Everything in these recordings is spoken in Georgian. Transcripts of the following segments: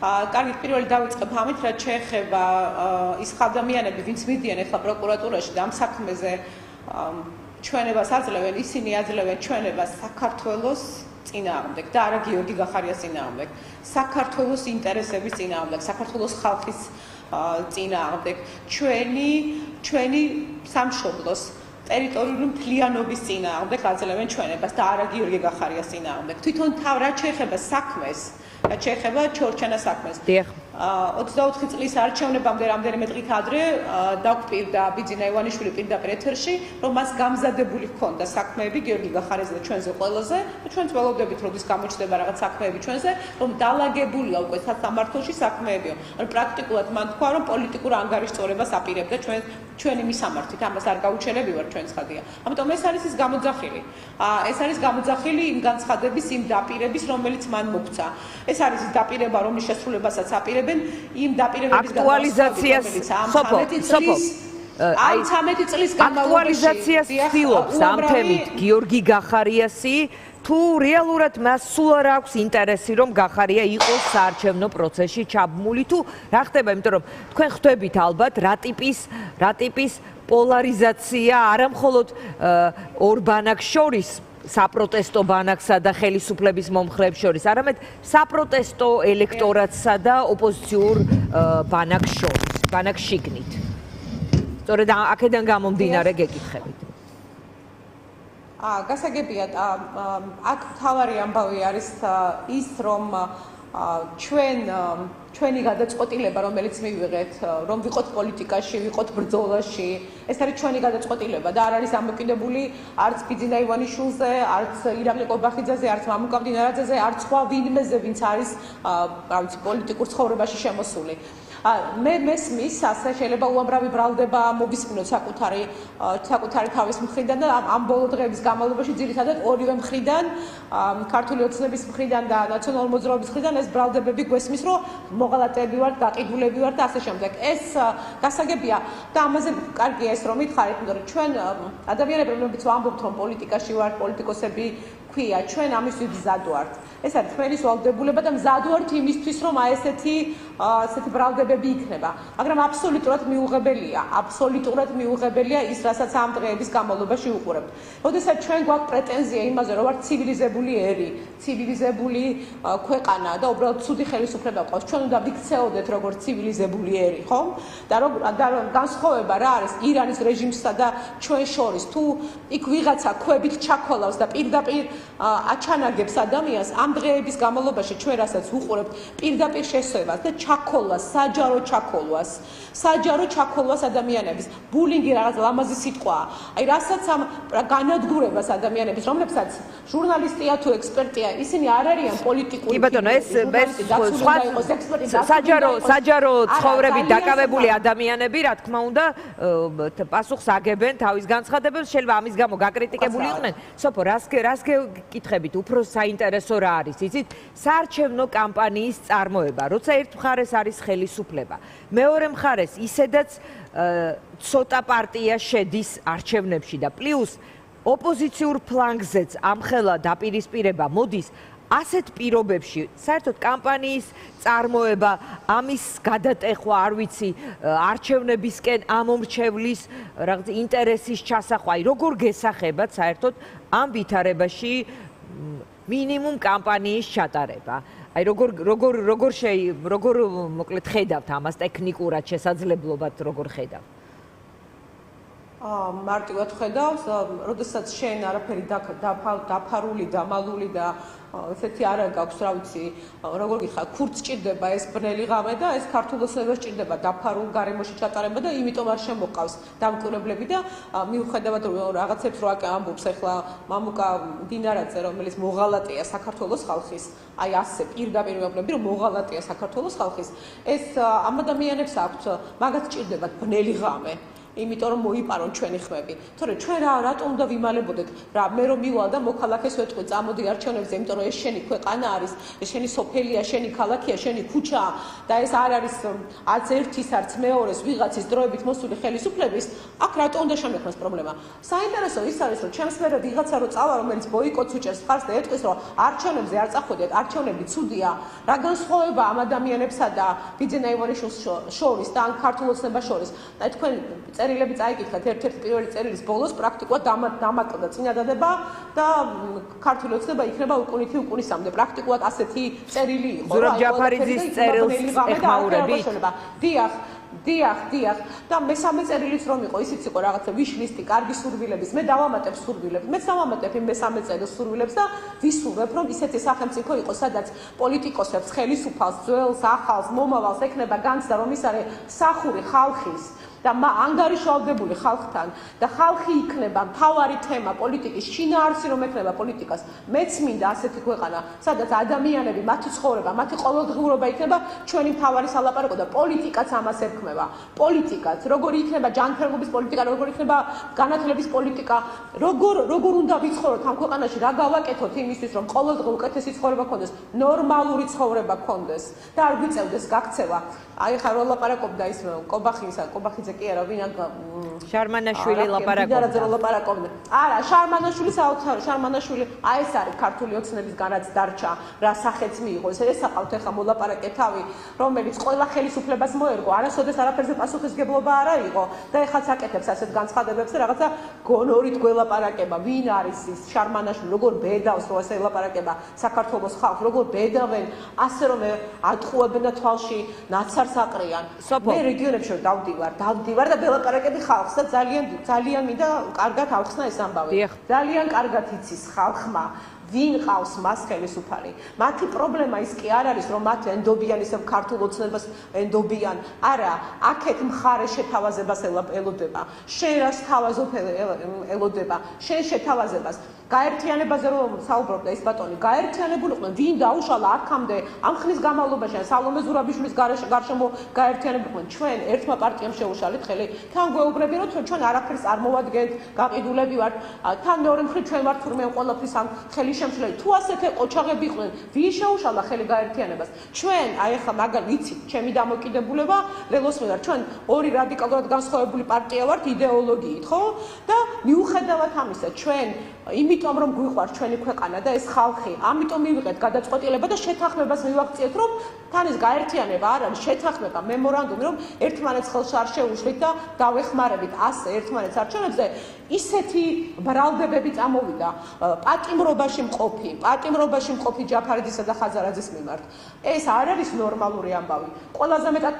კარგი, პირველი დავიწყებ ამით, რაც შეეხება ის ადამიანები, ვინც მიდიან ახლა პროკურატურაში და ამ საქმეზე ჩვენებას აძლევენ, ისინი აძლევენ ჩვენებას საქართველოს წინააღმდეგ და არა გიორგი გახარიას წინააღმდეგ, საქართველოს ინტერესების წინააღმდეგ, საქართველოს ხალხის წინააღმდეგ, ჩვენი სამშობლოს ტერიტორიული მთლიანობის წინააღმდეგ აძლევენ ჩვენებას და არა გიორგი გახარიას წინააღმდეგ. თვითონ რაც შეეხება საქმეს, რაც შეეხება ჩორჩენას საქმეს. 24 წლის არჩევნებამდე რამდენიმე დღით ადრე დაგვპირდა ბიძინა ივანიშვილი პირდაპირ ეთერში, რომ მას გამზადებული ჰქონდა საქმეები გიორგი გახარიაზე და ჩვენზე ყველაზე და ჩვენც ველოდებით, როდის გამოჩნდება რაღაც საქმეები ჩვენზე, რომ დალაგებულია უკვე სასამართლოში საქმეებიო. ანუ პრაქტიკულად მან თქვა, რომ პოლიტიკურ ანგარიშწორებას აპირებდა ჩვენი მისამართით, ამას არ გაუჩერებივარ ჩვენ ცხადია. ამიტომ ეს არის ის გამოძახილი. ეს არის გამოძახილი იმ განცხადების, იმ დაპირების, რომელიც მან მოგვცა. ეს არის ის დაპირება, რომლის შესრულებასაც აპირებენ იმ დაპირებების აქტუალიზაციას აი 13 წლის განმავლობაში აქტუალიზაციას ცდილობს ამ თემით გიორგი გახარიასი თუ რეალურად მას სულ არ აქვს ინტერესი რომ გახარია იყოს საარჩევნო პროცესში ჩაბმული თუ რა ხდება, იმიტომ რომ თქვენ ხვდებით ალბათ რა ტიპის პოლარიზაცია არა მხოლოდ ორ ბანაკს შორის საპროტესტო ბანაკსა და ხელისუფლების მომხრეებს შორის, არამედ საპროტესტო ელექტორატსა და ოპოზიციურ ბანაკს შორის, ბანაკს შიგნით. სწორედ აქედან გამომდინარე გეკითხებით. გასაგებია, აქ მთავარი ამბავი არის ის, რომ ჩვენი გადაწყვეტილება, რომელიც მივიღეთ, რომ ვიყოთ პოლიტიკაში, ვიყოთ ბრძოლაში, ეს არის ჩვენი გადაწყვეტილება და არ არის ამოკიდებული არც ბიძინა ივანიშვილზე, არც ირაკლი ყობახიძეზე, არც მამუკა მდინარაძეზე, არც სხვა ვინმეზე, ვინც არის პოლიტიკურ ცხოვრებაში შემოსული. მე მესმის, ასე შეიძლება უამრავი ბრალდება მოვისმინოთ საკუთარი თავის მხრიდან და ამ ბოლო დღეების განმავლობაში ძირითადად ორივე მხრიდან, ქართული ოცნების მხრიდან და ნაციონალური მოძრაობის მხრიდან ეს ბრალდებები გვესმის, რომ მოღალატეები ვართ, გაყიდულები ვართ და ასე შემდეგ. ეს გასაგებია და ამაზე კარგია ეს რომ მითხარით, იმიტომ რომ ჩვენ ადამიანები, რომლებიც ვამბობთ, რომ პოლიტიკაში ვართ, პოლიტიკოსები ქვია, ჩვენ ამისთვის მზად ვართ. ეს არის ჩვენი ვალდებულება და მზად ვართ იმისთვის, რომ ესეთი ბრალდებები იქნება. მაგრამ აბსოლუტურად მიუღებელია ის, რასაც ამ დღეების განმავლობაში უყურებთ. როდესაც ჩვენ გვაქვს პრეტენზია იმაზე, რომ ვართ ცივილიზებული ერი, ცივილიზებული ქვეყანა და უბრალოდ ცუდი ხელისუფლება ყავს, ჩვენ უნდა ვიქცეოდეთ როგორც ცივილიზებული ერი, ხო? და განსხვავება რა არის ირანის რეჟიმსა და ჩვენ შორის, თუ იქ ვიღაცა ქვებით ჩაქოლავს და პირდაპირ აჩანაგებს ადამიანს, ამ დღეების განმავლობაში ჩვენ რასაც უყურებთ პირდაპირ შესვებას და ჩაქოლვას, საჯარო ჩაქოლვას ადამიანების, ბულინგი რაღაც ლამაზი სიტყვაა. აი რასაც ამ განადგურებას ადამიანების, რომლებსაც ჟურნალისტია თუ ექსპერტია, ისინი არ არიან პოლიტიკური. კი ბატონო, ეს საჯარო ცხოვრებით დაკავებული ადამიანები, რა თქმა უნდა, პასუხს აგებენ თავის განცხადებებს, შეიძლება ამის გამო გაკრიტიკებული იყვნენ. სოფო, რას გეკითხებით, უფრო საინტერესო რა არის, იცით? საარჩევნო კამპანიის წარმოება, როცა ერთ მხარეს არის ხელისუფლება, მეორე მხარეს ისედაც ცოტა პარტია შედის არჩევნებში და პლუს ოპოზიციურ ფლანგზეც ამხელა დაპირისპირება მოდის, ასეთ პირობებში საერთოდ კამპანიის წარმოება, ამის გადატეხვა, არ ვიცი, არჩევნებისკენ ამომრჩევლის რაღაც ინტერესის ჩასახვა, როგორ გესახებათ საერთოდ ამ ვითარებაში მინიმუმ კამპანიის ჩატარება. აი როგორ მოკლედ ხედავთ ამას ტექნიკურად შესაძლებლობად როგორ ხედავთ? მარტივად ხედავს, როდესაც შენ არაფერი დაფარული, დამალული და ესეთი არა გაქვს, რა ვიცი, როგორ გიხარ, ქურდს ჭირდება ეს ბნელი ღამე და ეს ქართულოსნებას ჭირდება დაფარულ გარემოში ჩატარება და იმიტომ არ შემოყავს დამკვირვებლები და მიუხედავად რაღაცებს რო ამბობს ახლა მამუკა მდინარაძე, რომელიც მოღალატეა საქართველოს ხალხის, აი ასე პირდაპირ ვეუბნები, რომ მოღალატეა საქართველოს ხალხის, ეს ამ ადამიანებს აქვთ, მაგათ ჭირდებათ ბნელი ღამე. იმიტომ რომ მოიპარონ ჩვენი ხმები. თორე ჩვენ რატომ უნდა ვიმალებოდეთ? რა მე რომ მივალ და მოქალაქეს ვეთქვი, წამოდი არჩევნებზე, იმიტომ რომ ეს შენი ქვეყანა არის, ეს შენი სოფელია, შენი ქალაქია, შენი ქუჩაა და ეს არ არის არც ერთის, არც მეორეს ვიღაცის დროებით მოსული ხელისუფლების, აქ რატომ უნდა შემექმნას პრობლემა? საინტერესო ის არის, რომ ჩემს მერე ვიღაცა რო წავა, რომელიც ბოიკოტს უჭერს ხარს და ეტყვის, რომ არჩევნებზე არ წახვიდეთ, არჩევნები ცუდია, რა განსხვავება ამ ადამიანებსა და ბიძინა ივანიშვილის შორის და ან ქართულ ოცნებას შორის. და თქვენ წერილები წაიკითხეთ, ერთ-ერთი პირველი წერილის ბოლოს პრაქტიკულად დამატდა წინადადება და ქართული ოცნება იქნება უკუნითი უკუნისამდე. პრაქტიკულად ასეთი წერილი იყო. ზურაბ ჯაფარიძის წერილს ეხმაურებით? დიახ და მესამე წერილიც რომ იყო, ისიც იყო რაღაცა ვიშლისტი, კარგი სურვილების. მე დავამატებ სურვილებს. მე დავამატებ იმ მესამე წერილს სურვილებს და ვისურვებ, რომ ისეთი სახელმწიფო იყოს, სადაც პოლიტიკოსებს, ხელისუფალს, ძველს, ახალს, მომავალს ექნება განცდა, რომ ის არის მსახური ხალხის და ანგარიშვალდებული ხალხთან და ხალხი იქნება მთავარი თემა პოლიტიკის, შინაარსი რომ ექნება პოლიტიკას. მეც მინდა ასეთი ქვეყანა, სადაც ადამიანები, მათი ცხოვრება, მათი ყოველდღიურობა იქნება ჩვენი მთავარი სალაპარაკო და პოლიტიკაც ამას ერქმევა. პოლიტიკაც, როგორი იქნება ჯანმრთელობის პოლიტიკა, როგორი იქნება განათლების პოლიტიკა, როგორ უნდა ვიცხოვროთ ამ ქვეყანაში, რა გავაკეთოთ იმისთვის, რომ ყოველდღიურ უკეთესი ცხოვრება გქონდეს, ნორმალური ცხოვრება გქონდეს და არ გვიწევდეს გაქცევა. აი ხა რო ლაპარაკობდა ის კობახიძე კი არა, ვინ შარმანაშვილი ლაპარაკობდა. არა, შარმანაშვილი საოცარი, შარმანაშვილი, აი ეს არის ქართული ოცნებისგან რაც დარჩა, რა სახეც მიიღო. ეს საყავთ ახლა მოლაპარაკე თავი, რომელიც ყველა ხელისუფლებას მოერგო, არასოდეს არაფერზე პასუხისგებლობა არ აიღო და ეხლაც აკეთებს ასეთ განცხადებებს და რაღაცა გონორით გველაპარაკება. ვინ არის ის შარმანაშვილი, როგორ ბედავს რო ესე ელაპარაკება საქართველოს ხალხს, როგორ ბედავენ, ასე რომ ატყუებენ და თვალში ნაცარს აყრიან. მე რეგიონებში დავდივარ და ველაპარაკები ხალხს და ძალიან მინდა კარგად ავხსნა ეს ამბავი. ძალიან კარგად იცის ხალხმა ვინ ყავს მას ხელისუფალი. მათი პრობლემა ის კი არ არის, რომ მათ ენდობიან ისევ ქართულ ოცნებას ენდობიან. არა, აქეთ მხარე შეთავაზებას ელოდება. შენ რას თავაზობ ელოდება? შენ შეთავაზებას. გაერთიანებაზე რომ საუბრობდა ეს ბატონი, გაერთიანებულიყვნენ, ვინ დაუშალა აქამდე ამ ხნის განმავლობაში სალომე ზურაბიშვილის გარშემო გაერთიანებულიყვნენ. ჩვენ ერთმა პარტიამ შეუშალეთ ხელი. თან გვეუბნები, რომ ჩვენ არაფერს არ მოვადგენთ, გაყიდულები ვართ. თან მეორე მხრივ ჩვენ ვართ თურმე ყველაფრის ამ ხელი შემშლელი. თუ ასეთი ყოჩაღები იყვნენ, ვინ შეუშალა ხელი გაერთიანებას? ჩვენ, აი ახლა მაგალ ვიცით, ჩემი დამოკიდებულება ლელოს მიერ. ჩვენ ორი რადიკალურად განსხვავებული პარტია ვართ იდეოლოგიით, ხო? და მიუხედავად ამისა, ჩვენ იმიტომ რომ გვიყვარს ჩვენი ქვეყანა და ეს ხალხი, ამიტომ მივიღეთ გადაწყვეტილება და შეთანხმებას მივაქციეთ, რომ თან ეს გაერთიანება არ არის შეთანხმება, მემორანდუმი, რომ ერთმანეთს ხელს არ შეუშლით და დავეხმარებით ასე ერთმანეთს არჩევნებზე. ისეთი ბრალდებები წამოვიდა პატიმრობაში მყოფი ჯაფარიძისა და ხაზარაძის მიმართ. ეს არ არის ნორმალური ამბავი. ყველაზე მეტად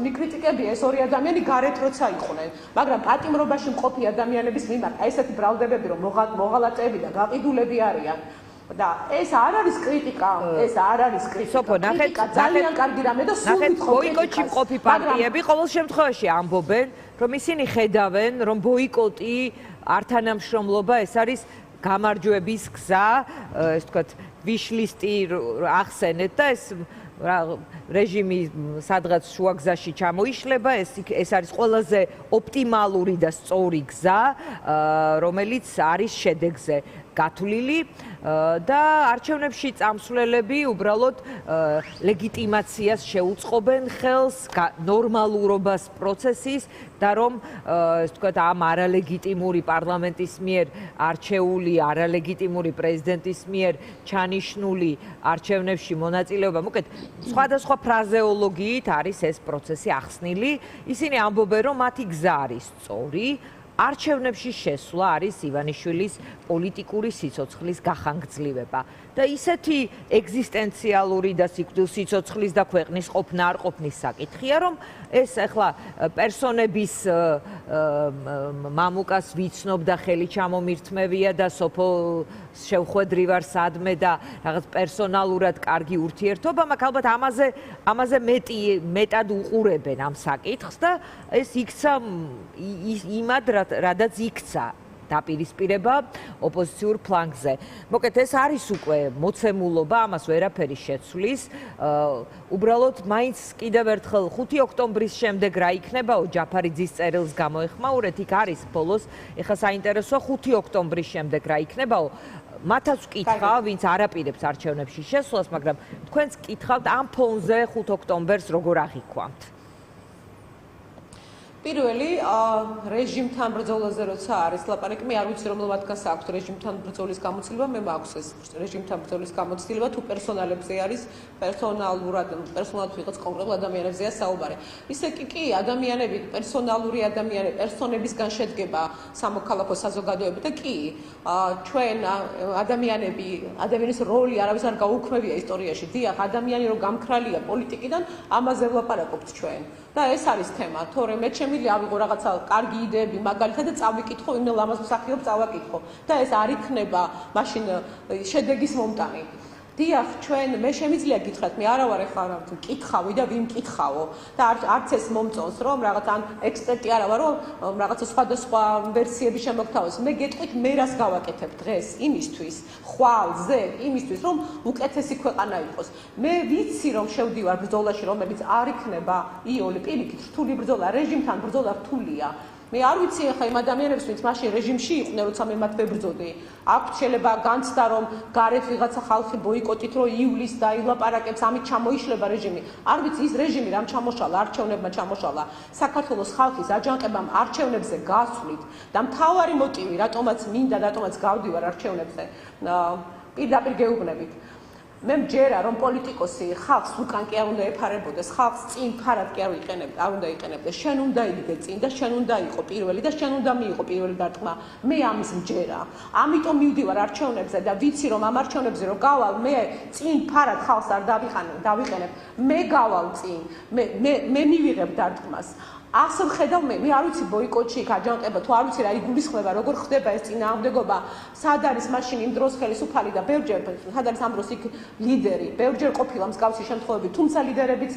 მიკრიტიკებია ეს ორი ადამიანი გარეთ როცა იყვნენ, მაგრამ პატიმრობაში მყოფი ადამიანების მიმართ აი ესეთი ბრალდებები რომ მოღალატეები და გაყიდულები არიან. და ეს არ არის კრიტიკა, ეს არ არის კრიტიკა. ძალიან კარგი რამე და სულ ვიტყო ბოიკოტში მყოფი პარტიები ყოველ შემთხვევაში ამბობენ, რომ ისინი ხედავენ, რომ ბოიკოტი არ თანამშრომლობა ეს არის გამარჯვების გზა, ეს ვთქვათ, ვიშლისტი ახსენეთ და ეს რეჟიმი სადღაც შუაგზაში ჩამოიშლება, ეს არის ყველაზე ოპტიმალური და სწორი გზა, რომელიც არის შედეგზე გათვლილი და არჩევნებში წამსვლელები უბრალოდ ლეგიტიმაციას შეუწყობენ ხელს, ნორმალურობას პროცესის და რომ ეს ვთქვათ ამ არალეგიტიმური პარლამენტის მიერ არჩეული, არალეგიტიმური პრეზიდენტის მიერ ჩანიშნული არჩევნებში მონაწილეობა, მოკეთ სხვადასხვა ფრაზეოლოგიით არის ეს პროცესი ახსნილი. ისინი ამბობენ, რომ მათი გზა არის სწორი. არჩევნებში შესვლა არის ივანიშვილის პოლიტიკური სიცოცხლის გახანგრძლივება და ისეთი ეგზისტენციალური და სიცოცხლის და ქვეყნის ყოფნა არ ყოფნის საკითხია, რომ ეს ახლა პერსონების მამუკას ვიცნობ და ხელი ჩამომირთმევია და სოფო შევხვედრი ვარ სადმე და რაღაც პერსონალურად კარგი ურთიერთობა, მაგრამ ალბათ ამაზე მეტად უყურებენ ამ საკითხს და ეს იქცა იმად რადაც იქცა დაპირისპირება ოპოზიციურ ფლანგზე. მოკეთ ეს არის უკვე მოცემულობა, ამას ვერაფერი შეცვლის. უბრალოდ მაინც კიდევ ერთხელ 5 ოქტომბრის შემდეგ რა იქნებაო ჯაფარიძის წერილს გამოეხმაურეთ, იქ არის ბოლოს, ეხლა საინტერესოა 5 ოქტომბრის შემდეგ რა იქნებაო. მათაც ვკითხა, ვინც არაპირებს არჩევნებში შესვლას, მაგრამ თქვენც კითხავთ ამ ფონზე 5 ოქტომბერს როგორ აღიქვამთ? პირველი რეჟიმთან ბრძოლაზე როცა არის ლაპარაკი, მე არ ვიცი რომ მათგანს აქვს რეჟიმთან ბრძოლის გამოცდილება, მე მაქვს ეს რეჟიმთან ბრძოლის გამოცდილება, თუ პერსონალებზე არის, პერსონალურად ვიღაც კონკრეტულ ადამიანებზეა საუბარი. ისე კი, ადამიანები, პერსონალური ადამიანები, პერსონებისგან შედგება სამოქალაქო საზოგადოება და კი, ჩვენ ადამიანის როლი არავის არ გაუქმებია ისტორიაში. დიახ, ადამიანი რომ გამქრალია პოლიტიკიდან, ამაზე ვლაპარაკობთ ჩვენ. და ეს არის თემა, თორემ მე შემიძლია ავიღო რაღაცა კარგი იდეები მაგალითად და წავიკითხო, იმ ლამაზ მსახიობს წავაკითხო და ეს არ იქნება მაშინ შედეგის მომტანი. დიახ, ჩვენ მე შემიძლია გითხრათ, მე არა ვარ ახლა მკითხავი და ვინ მკითხავო და არც ეს მომწონს რომ რაღაც ან ექსპერტი არა ვარ რომ რაღაცა სხვადასხვა ვერსიები შემოგთავაზოს. მე გეტყვით მე რას გავაკეთებ დღეს იმისთვის, ხვალზე, იმისთვის რომ უკეთესი ქვეყანა იყოს. მე ვიცი რომ შევდივარ ბრძოლაში, რომელიც არ იქნება იოლი პირიქით რთული ბრძოლა, რეჟიმთან ბრძოლა რთულია. მე არ ვიცი ახლა იმ ადამიანებს, ვინც მაშინ რეჟიმში იყვნენ, როცა მე მათ ვებრძოდი. აქვთ შეიძლება განცდა რომ გარეთ ვიღაცა ხალხი ბოიკოტით რომ იulis დაილაპარაკებს, ამით ჩამოიშლება რეჟიმი. არ ვიცი ის რეჟიმი რამ ჩამოშალა, არჩევნებმა ჩამოშალა. საქართველოს ხალხის აჯანყებამ არჩევნებზე გასვლით და მთავარი მოტივი, რატომაც მინდა, რატომაც გავდივარ არჩევნებზე, პირდაპირ გეუბნებით. მე მჯერა რომ პოლიტიკოსი ხალხს უკან კი არ უნდა ეფარებოდეს, ხალხს წინ ფარად კი არ უნდა იყენებდეს. შენ უნდა იგდე წინ და შენ უნდა იყო პირველი და შენ უნდა მიიღო პირველი დარტყმა. მე ამის მჯერა. ამიტომ მივდივარ არჩევნებზე და ვიცი რომ ამ არჩევნებზე რომ გავალ, მე წინ ფარად ხალხს არ დავიყენებ. მე გავალ წინ. მე მივიღებ დარტყმას. ასე ვხედავ მე არ ვიცი ბოიკოტში იქ აჯანყება თუ არ ვიცი რა იგულისხმება, როგორ ხდება ეს წინააღმდეგობა, სად არის მაშინ იმ დროს ხელისუფალი და ბევრჯერ სად არის ამ დროს იქ ლიდერი, ბევრჯერ ყოფილა მსგავსი შემთხვევები, თუმცა ლიდერებიც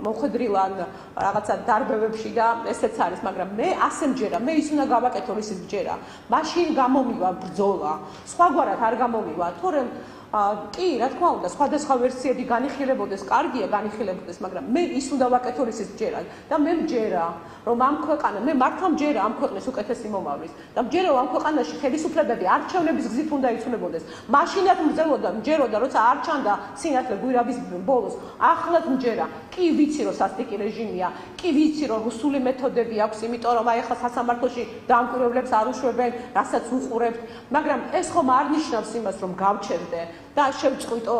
მოხვედრილან რაღაცა დარბევებში და ესეც არის, მაგრამ მე ასე მჯერა, მე ის უნდა გავაკეთო ისიც მჯერა. მაშინ გამომივა ბრძოლა, სხვაგვარად არ გამომივა, თორემ კი, რა თქმა უნდა, სხვადასხვა ვერსიები განიხილებოდეს, კარგია განიხილებოდეს, მაგრამ მე ის უნდა ვაკეთო ისიც მჯერა და მე მჯერა, რომ ამ ქვეყანა, მე მართლა მჯერა ამ ქვეყნის უკეთესი მომავლის და მჯერა რომ ამ ქვეყანაში ხელისუფლებები არჩევნების გზით უნდა იცვლებოდეს. მაშინაც მჯეროდა, როცა არ ჩანდა სინათლე გვირაბის ბოლოს, ახლაც მჯერა. კი ვიცი რომ სასტიკი რეჟიმია, კი ვიცი რომ რუსული მეთოდები აქვს, იმიტომ რომ აი ახლა სასამართლოში დამკვირვებლებს არ უშვებენ, რასაც უყურებთ, მაგრამ ეს ხომ არ ნიშნავს იმას, რომ გავჩერდე და შევწყვიტო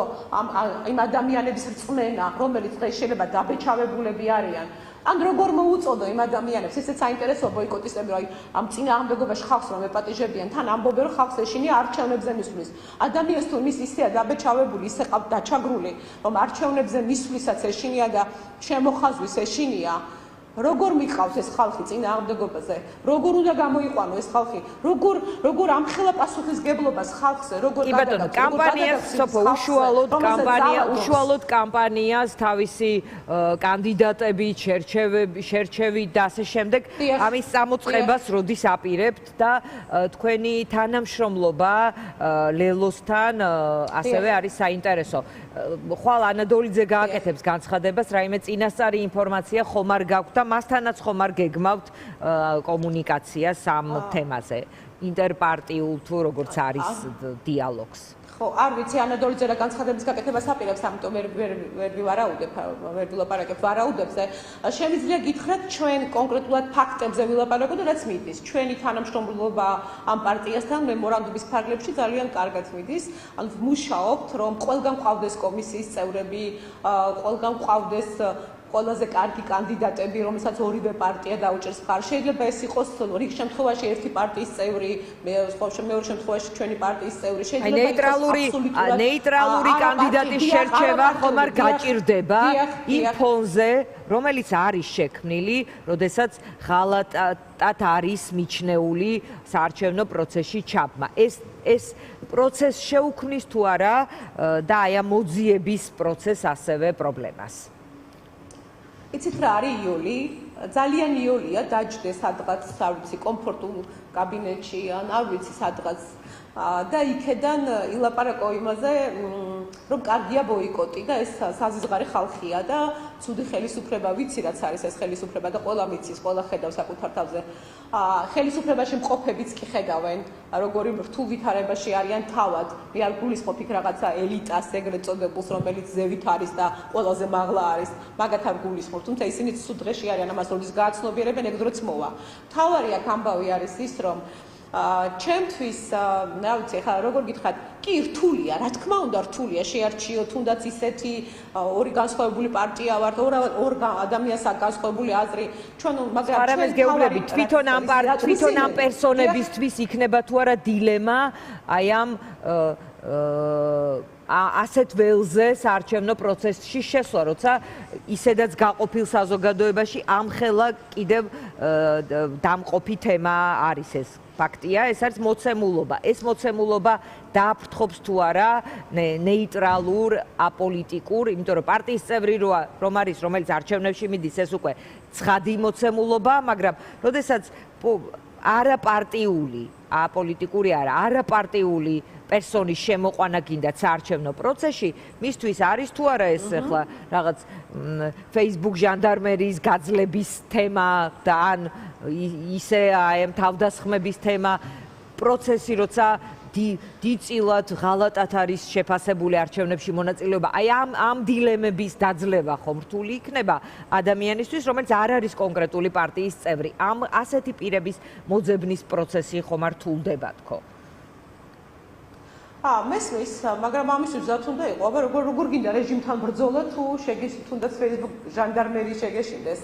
იმ ადამიანების რწმენა, რომელიც დღეს შეიძლება დაბეჭავებულები არიან. ან როგორ მოუწოდო იმ ადამიანებს, ესეც საინტერესოა ბოიკოტისტები, რომ ამ წინააღმდეგობაში ხალხს რომ ეპატიჟებიან, თან ამბობენ რომ ხალხს ეშინია არჩევნებზე მისვლის. ადამიანს თუ ის ისეა დაბეჭავებული, ისე ყავ დაჩაგრული, რომ არჩევნებზე მისვლისაც ეშინია და შემოხაზვის ეშინია. როგორ მიყავს ეს ხალხი წინააღმდეგობაზე? როგორ უნდა გამოიყვანო ეს ხალხი? როგორ ამხელა პასუხისგებლობას ხალხზე? როგორ გადაგაქვს? კამპანიას სოფო უშუალოდ კამპანიას თავისი კანდიდატები, შერჩევი და ასე შემდეგ ამის წამოწყებას როდის აპირებთ და თქვენი თანამშრომლობა ლელოსთან ასევე არის საინტერესო. ხვალ ანადოლიძე გააკეთებს განცხადებას, რაიმე წინასწარი ინფორმაცია ხომ არ გაქვთ და მასთანაც ხომ არ გეგმავთ კომუნიკაციას ამ თემაზე, ინტერპარტიულ თუ როგორც არის დიალოგს. ხო, არ ვიცი, ანადოლიძე რა განცხადების გაკეთებას აპირებს, ამიტომ ვერ ვილაპარაკებ ვარაუდებზე. შემიძლია გითხრათ, ჩვენ კონკრეტულად ფაქტებზე ვილაპარაკოთ, რაც მიდის. ჩვენი თანამშრომლობა ამ პარტიასთან მემორანდუმის ფარგლებში ძალიან კარგად მიდის. ანუ ვმუშაობთ, რომ ყველგან ყავდეს კომისიის წევრები, ყველგან ყავდეს ყველაზე კარგი კანდიდატები, რომელსაც ორივე პარტია დაუჭერს მხარს. შეიძლება ეს იყოს რიგ შემთხვევაში ერთი პარტიის წევრი, მეორე შემთხვევაში ჩვენი პარტიის წევრი. შეიძლება ნეიტრალური კანდიდატის შერჩევა ხომ არ გაჭირდება იმ ფონზე, რომელიც არის შექმნილი, როდესაც ღალატად არის მიჩნეული საარჩევნო პროცესში ჩაბმა. ეს პროცესი შეუქმნის თუ არა და აი ამ მოძიების პროცესს ასევე პრობლემას. იცით რა არის იოლი? ძალიან იოლია დაჯდეს სადღაც, არ ვიცი, კომფორტულ კაბინეტში ან არ ვიცი სადღაც და იქედან ილაპარაკო იმაზე, რომ კარგია ბოიკოტი და ეს საზღვარი ხალხია და ცუდი ხელისუფლება ვიცი რაც არის ეს ხელისუფლება და ყველა მიცის, ყველა ხედავს საკუთარ თავზე. ხელისუფლებაში მყოფებიც კი ხედავენ, როგორი რთულ ვითარებაში არიან თავად. მე არ გულისხმობ იქ რაღაცა ელიტას ეგრეთ წოდებულს, რომელიც ზევით არის და ყველაზე მაღლა არის, მაგათ არ გულისხმობ, თუმცა ისინიც სულ დღეში არიან ამას როდის გააცნობიერებენ, ეგ დროც მოვა. თავარი აქ ამბავი არის ის, რომ ჩემთვის, რა ვიცი, ხა როგორ გითხრათ, კი რთულია, რა თქმა უნდა რთულია, შეარჩიო თუნდაც ისეთი ორი განსხვავებული პარტია ვართ, ორ ადამიანს აქვს განსხვავებული აზრი. ჩვენ მაგრამ არამეს გეუბნებით, თვითონ ამ პერსონებისთვის იქნება თუ არა დილემა, აი ამ ასეთ ველზე საარჩევნო პროცესში შესვლა, როცა ისედაც გაყოფილ საზოგადოებაში ამხელა კიდევ დამყოფი თემა არის ეს. ფაქტია, ეს არის მოცემულობა. ეს მოცემულობა დააფრთხობს თუ არა ნეიტრალურ, აპოლიტიკურ, იმიტომ რომ პარტიის წევრი რომ არის, რომელიც არჩევნებში მიდის, ეს უკვე ცხადი მოცემულობა, მაგრამ როდესაც არაპარტიული, აპოლიტიკური არა, არაპარტიული პერსონის შემოყვანა გინდათ საარჩევნო პროცესში, მისთვის არის თუ არა ეს ახლა რაღაც Facebook ჟანდარმერიის გაძლების თემა და ან ისე აი თავდასხმების თემა პროცესი, როცა დიდწილად ღალატად არის შეფასებული არჩევნებში მონაწილეობა. აი ამ დილემების დაძლევა ხომ რთული იქნება ადამიანისთვის, რომელიც არ არის კონკრეტული პარტიის წევრი. ამ ასეთი პირების მოძებნის პროცესი ხომ არ რთულდება თქო. მესმის, მაგრამ ამისთვის ზათ უნდა იყო, აბა როგორ გინდა რეჟიმთან ბრძოლა თუ თუნდაც Facebook ჟანდარმერი შეგეშინდეს.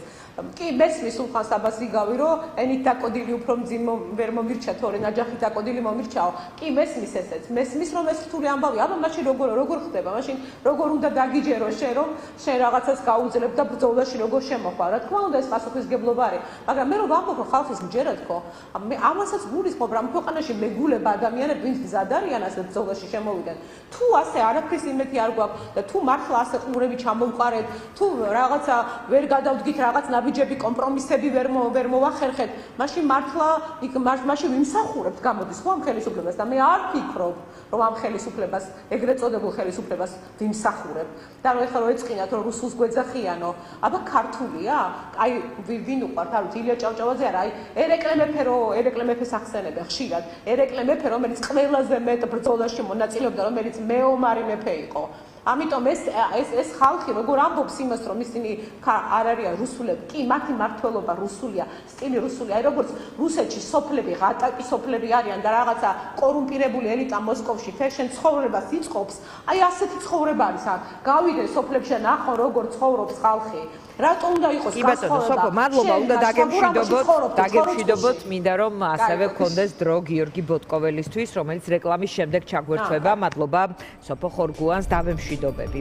კი, მესმის უხანს აბას იგავი, რომ ენით დაკოდილი უფრო მძიმ ვერ მომირჩა, თორე ნაჯახით დაკოდილი მომირჩაო. კი, მესმის ესეც. მესმის რომ ეს რთული ამბავია, აბა მაშინ როგორ ხდება? მაშინ როგორ უნდა დაგიჯერო შენ, რომ შენ რაღაცას გაუძლებ და ბრძოლაში როგორ შემოხვალ? რა თქმა უნდა ეს პასუხისგებლობა არის, მაგრამ მე რომ ვამბობ, რომ ხალხის მჯერად ხო, მე ამასაც გულისხმობ, რომ ქვეყანაში მეგულება ადამიანები, ვინც მზად არიან ასე ბრძოლაში შემოვიდნენ. თუ ასე არაფრის იმეთი არ გვაქვს და თუ მართლა ასე ყურები ჩამოვყარეთ, თუ რაღაცა ვერ გადავდგით რაღაც ნაბიჯები, კომპრომისები ვერ მოვახერხეთ, მაშინ მართლა მაშინ ვიმსახურებთ გამოდის ხო ამ ხელისუფლებას და მე არ ვფიქრობ, რომ ამ ხელისუფლებას, ეგრეთ წოდებულ ხელისუფლებას ვიმსახურებ. და რომ ეხლა რო ეწყინათ, რომ რუსულს გვეძახიანო, აბა ქართულია? აი ვინ უყვართ, არ ვიცი, ილია ჭავჭავაძე არა, აი ერეკლე მეფეს ახსენებენ ხშირად. ერეკლე მეფე, რომელიც ყველაზე მეტ ბრძოლაში მონაწილეობდა, რომელიც მეომარი მეფე იყო. ამიტომ ეს ხალხი როგორ ამბობს იმას, რომ ისინი არ არიან რუსულები, კი, მათი მმართველობა რუსულია, სტილი რუსული, აი როგორც რუსეთში სოფლები, ღატაკი სოფლები არიან და რაღაცა კორუმპირებული ელიტა მოსკოვში ფეშენ ცხოვრებას იწყობს, აი ასეთი ცხოვრება არის. გავიდე სოფლებში და ნახო როგორ ცხოვრობს ხალხი. რატო უნდა იყოს გასხოვება? მადლობა, უნდა დაგემშვიდობოთ, მინდა რომ ასევე გქონდეს დრო გიორგი ბოტკოველისთვის, რომელიც რეკლამის შემდეგ ჩაგვერთვება. მადლობა სოფო ხორგუანს, დავემშვიდობები.